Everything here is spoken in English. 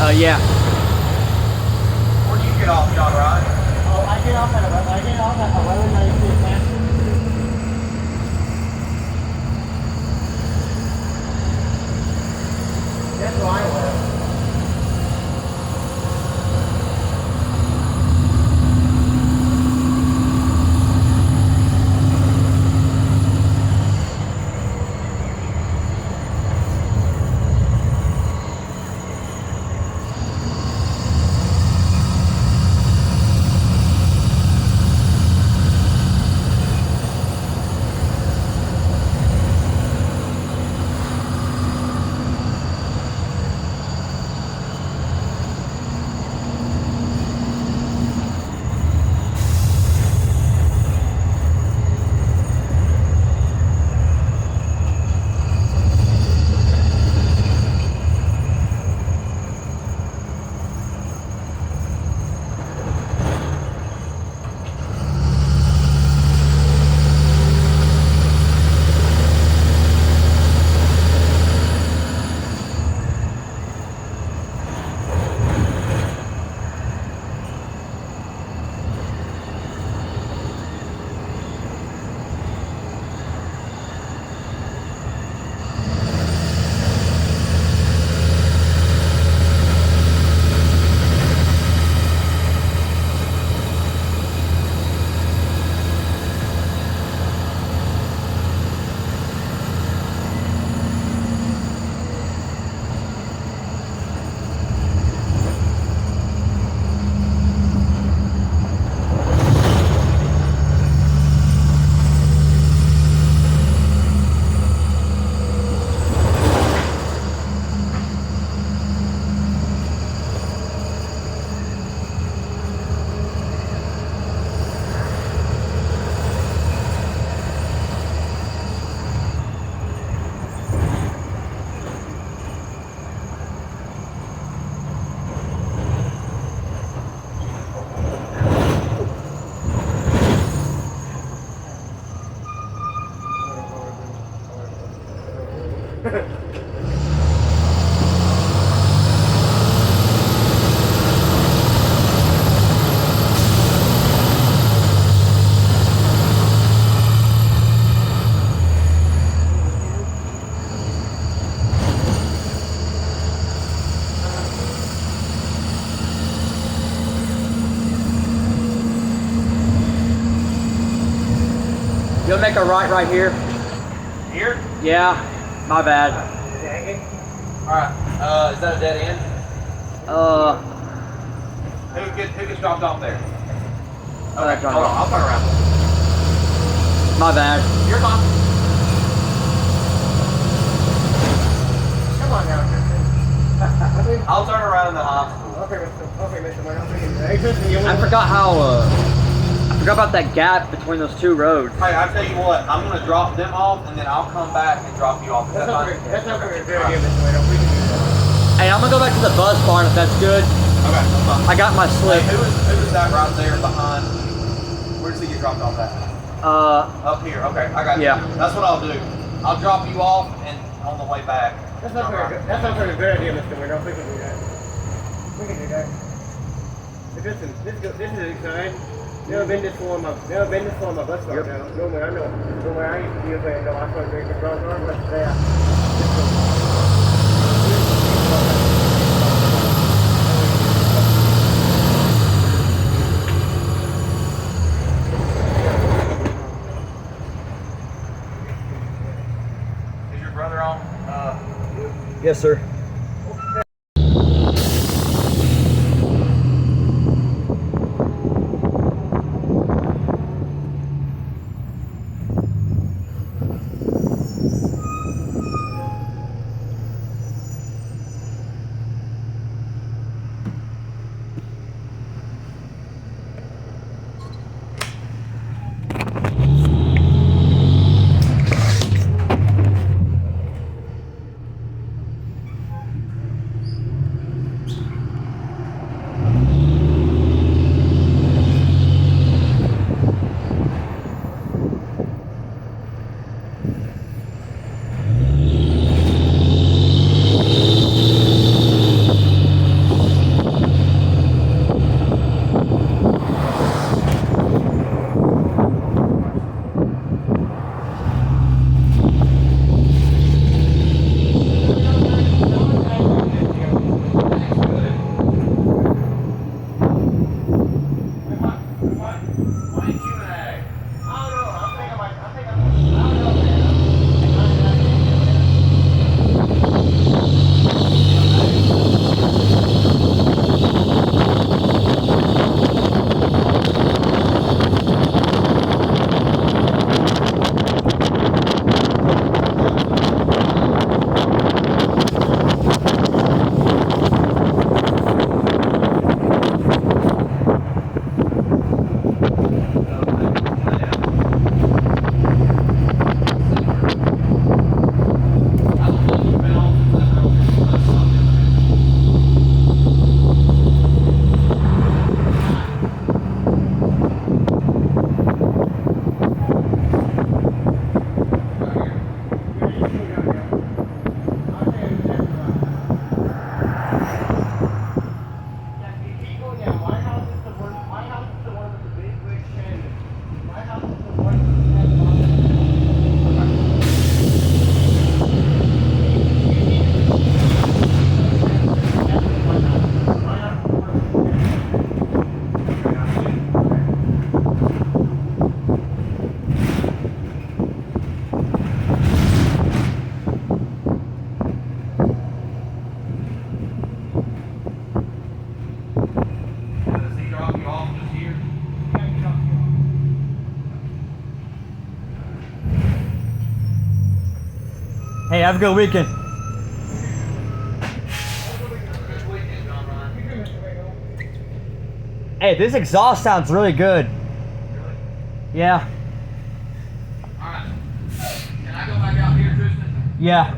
Yeah. Where do you get off, John Ryan? Oh, I get off at 11:96 now. That's where I live. You'll make a right here. Here? Yeah, my bad. Alright, is that a dead end? Who gets dropped off there? Okay, hold on, I'll turn around. My bad. You're fine. Come on now. I'll turn around in the hospital. Okay, Mr. Wayne. I forgot about that gap between those two roads. Hey, I tell you what, I'm gonna drop them off and then I'll come back and drop you off. Is that fine? That's not very good idea, Mr. Wayne. We can do that. Hey, I'm gonna go back to the bus barn if that's good. Okay, that's fine. I got my slip. Hey, who is that right there behind? Where does he get dropped off at? Up here. Okay, I got you. Yeah. That's what I'll do. I'll drop you off and on the way back. That's not very good. That's not very good idea, Mr. Wayne. We can do that. We can do that. But listen, this is exciting. Never been this far on my bus stop now. Normally I know. Normally I used to be up there and know I started drinking wrong, but today Is your brother on? Yes, sir. have a good weekend. Hey, this exhaust sounds really good. Yeah. Alright. Can I go back out here, Tristan? Yeah.